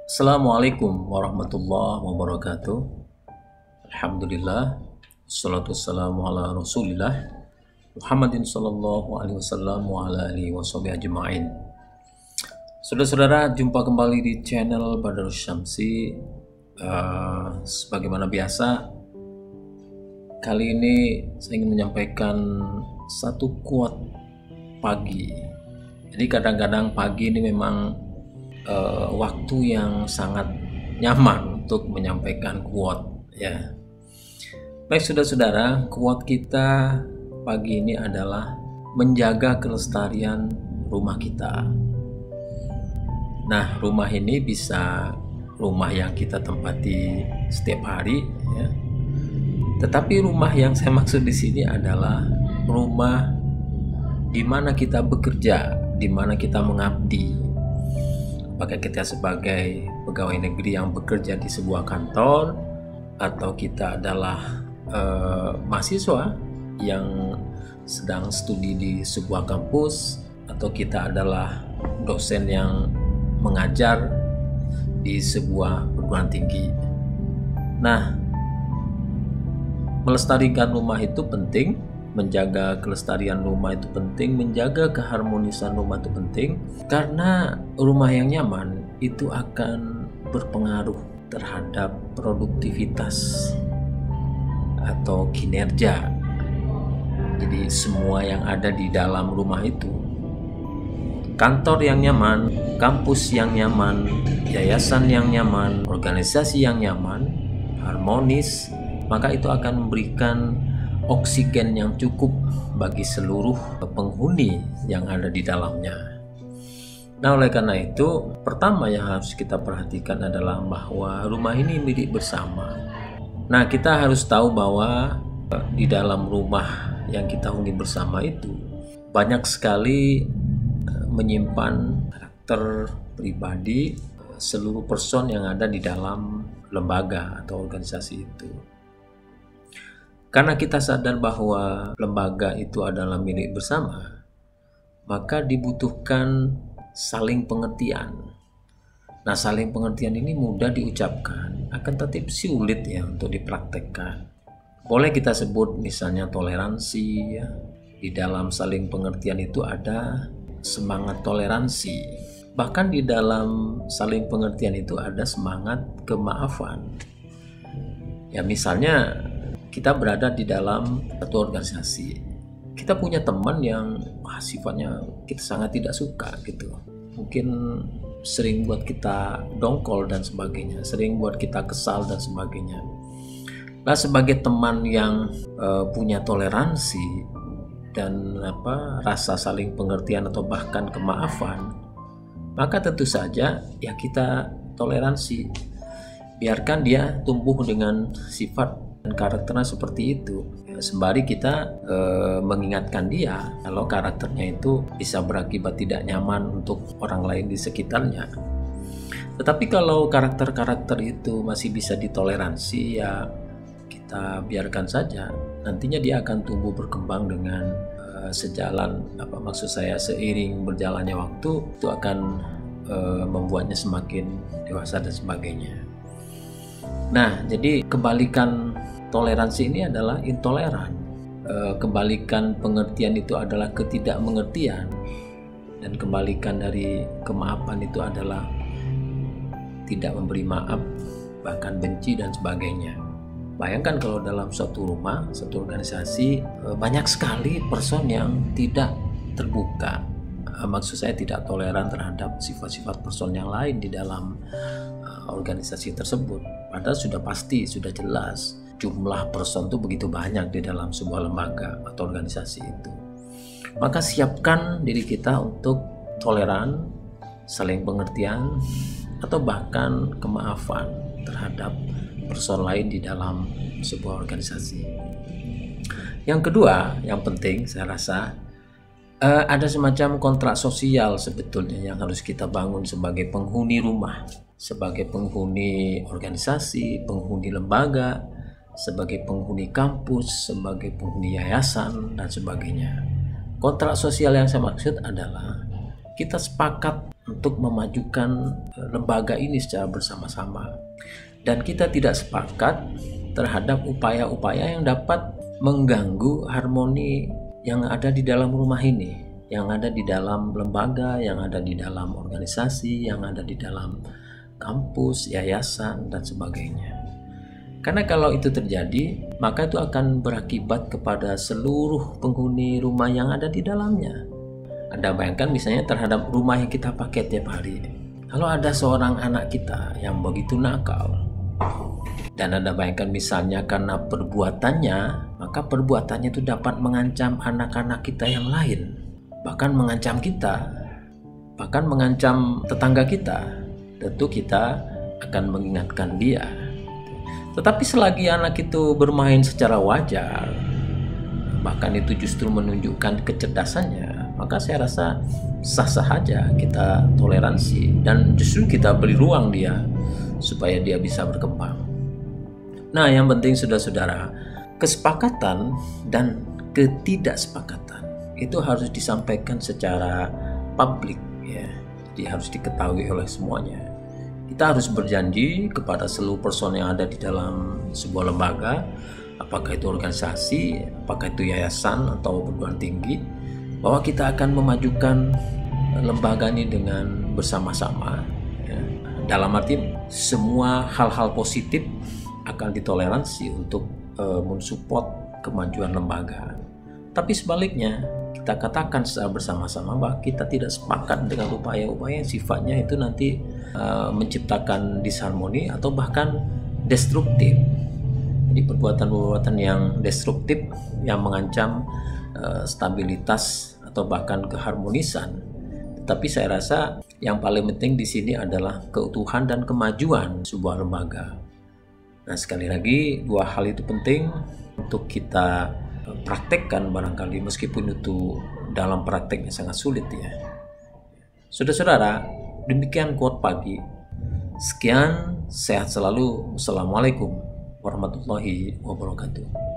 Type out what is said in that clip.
Assalamualaikum warahmatullahi wabarakatuh. Alhamdulillah, wassalatu wassalamu ala rasulillah Muhammadin sallallahu alaihi wasallam wa ala alihi washabihi ajma'in. Saudara-saudara, jumpa kembali di channel Badarus Syamsi. Sebagaimana biasa, kali ini saya ingin menyampaikan satu quote pagi. Jadi kadang-kadang pagi ini memang waktu yang sangat nyaman untuk menyampaikan quote, ya. Baik saudara-saudara, quote kita pagi ini adalah menjaga kelestarian rumah kita. Nah, rumah ini bisa rumah yang kita tempati setiap hari, ya. Tetapi rumah yang saya maksud di sini adalah rumah di mana kita bekerja, di mana kita mengabdi. Apakah kita sebagai pegawai negeri yang bekerja di sebuah kantor, atau kita adalah mahasiswa yang sedang studi di sebuah kampus, atau kita adalah dosen yang mengajar di sebuah perguruan tinggi. Nah, melestarikan rumah itu penting, menjaga kelestarian rumah itu penting, menjaga keharmonisan rumah itu penting, karena rumah yang nyaman itu akan berpengaruh terhadap produktivitas atau kinerja. Jadi semua yang ada di dalam rumah itu, kantor yang nyaman, kampus yang nyaman, yayasan yang nyaman, organisasi yang nyaman, harmonis, maka itu akan memberikan oksigen yang cukup bagi seluruh penghuni yang ada di dalamnya. Nah, oleh karena itu, pertama yang harus kita perhatikan adalah bahwa rumah ini milik bersama. Nah, kita harus tahu bahwa di dalam rumah yang kita huni bersama itu banyak sekali menyimpan karakter pribadi seluruh person yang ada di dalam lembaga atau organisasi itu. Karena kita sadar bahwa lembaga itu adalah milik bersama, maka dibutuhkan saling pengertian. Nah, saling pengertian ini mudah diucapkan, akan tetapi sulit ya untuk dipraktekkan. Boleh kita sebut misalnya toleransi, ya. Di dalam saling pengertian itu ada semangat toleransi. Bahkan di dalam saling pengertian itu ada semangat kemaafan. Ya, misalnya kita berada di dalam satu organisasi, kita punya teman yang sifatnya kita sangat tidak suka gitu, mungkin sering buat kita dongkol dan sebagainya, sering buat kita kesal dan sebagainya. Nah, sebagai teman yang punya toleransi dan rasa saling pengertian atau bahkan kemaafan, maka tentu saja ya kita toleransi, biarkan dia tumbuh dengan sifat dan karakternya seperti itu, sembari kita mengingatkan dia kalau karakternya itu bisa berakibat tidak nyaman untuk orang lain di sekitarnya. Tetapi kalau karakter-karakter itu masih bisa ditoleransi, ya kita biarkan saja, nantinya dia akan tumbuh berkembang dengan sejalan, maksud saya seiring berjalannya waktu itu akan membuatnya semakin dewasa dan sebagainya. Nah, jadi kebalikan toleransi ini adalah intoleran. Kebalikan pengertian itu adalah ketidakmengertian, dan kebalikan dari kemaafan itu adalah tidak memberi maaf, bahkan benci dan sebagainya. Bayangkan kalau dalam suatu rumah, suatu organisasi, banyak sekali person yang tidak terbuka. Maksud saya tidak toleran terhadap sifat-sifat person yang lain di dalam organisasi tersebut. Padahal sudah pasti, sudah jelas jumlah person itu begitu banyak di dalam sebuah lembaga atau organisasi itu. Maka siapkan diri kita untuk toleran, saling pengertian, atau bahkan kemaafan terhadap person lain di dalam sebuah organisasi. Yang kedua, yang penting saya rasa ada semacam kontrak sosial sebetulnya yang harus kita bangun sebagai penghuni rumah, sebagai penghuni organisasi, penghuni lembaga, sebagai penghuni kampus, sebagai penghuni yayasan dan sebagainya. Kontrak sosial yang saya maksud adalah kita sepakat untuk memajukan lembaga ini secara bersama-sama. Dan kita tidak sepakat terhadap upaya-upaya yang dapat mengganggu harmoni yang ada di dalam rumah ini, yang ada di dalam lembaga, yang ada di dalam organisasi, yang ada di dalam kampus, yayasan, dan sebagainya. Karena kalau itu terjadi, maka itu akan berakibat kepada seluruh penghuni rumah yang ada di dalamnya. Anda bayangkan misalnya terhadap rumah yang kita pakai tiap hari. Kalau ada seorang anak kita yang begitu nakal, dan Anda bayangkan misalnya karena perbuatannya, maka perbuatannya itu dapat mengancam anak-anak kita yang lain, bahkan mengancam kita, bahkan mengancam tetangga kita. Tentu kita akan mengingatkan dia. Tetapi selagi anak itu bermain secara wajar, bahkan itu justru menunjukkan kecerdasannya, maka saya rasa sah-sah saja kita toleransi dan justru kita beri ruang dia supaya dia bisa berkembang. Nah, yang penting saudara-saudara, kesepakatan dan ketidaksepakatan itu harus disampaikan secara publik, ya. Jadi harus diketahui oleh semuanya. Kita harus berjanji kepada seluruh person yang ada di dalam sebuah lembaga, apakah itu organisasi, apakah itu yayasan atau perguruan tinggi, bahwa kita akan memajukan lembaga ini dengan bersama-sama, ya. Dalam arti semua hal-hal positif akan ditoleransi untuk mensupport kemajuan lembaga. Tapi sebaliknya, kita katakan secara bersama-sama bahwa kita tidak sepakat dengan upaya-upaya yang sifatnya itu nanti menciptakan disharmoni atau bahkan destruktif. Jadi perbuatan-perbuatan yang destruktif yang mengancam stabilitas atau bahkan keharmonisan. Tetapi saya rasa yang paling penting di sini adalah keutuhan dan kemajuan sebuah lembaga. Nah, sekali lagi dua hal itu penting untuk kita praktekkan barangkali meskipun itu dalam prakteknya sangat sulit, ya. Saudara-saudara, demikian quote pagi. Sekian, sehat selalu. Wassalamualaikum warahmatullahi wabarakatuh.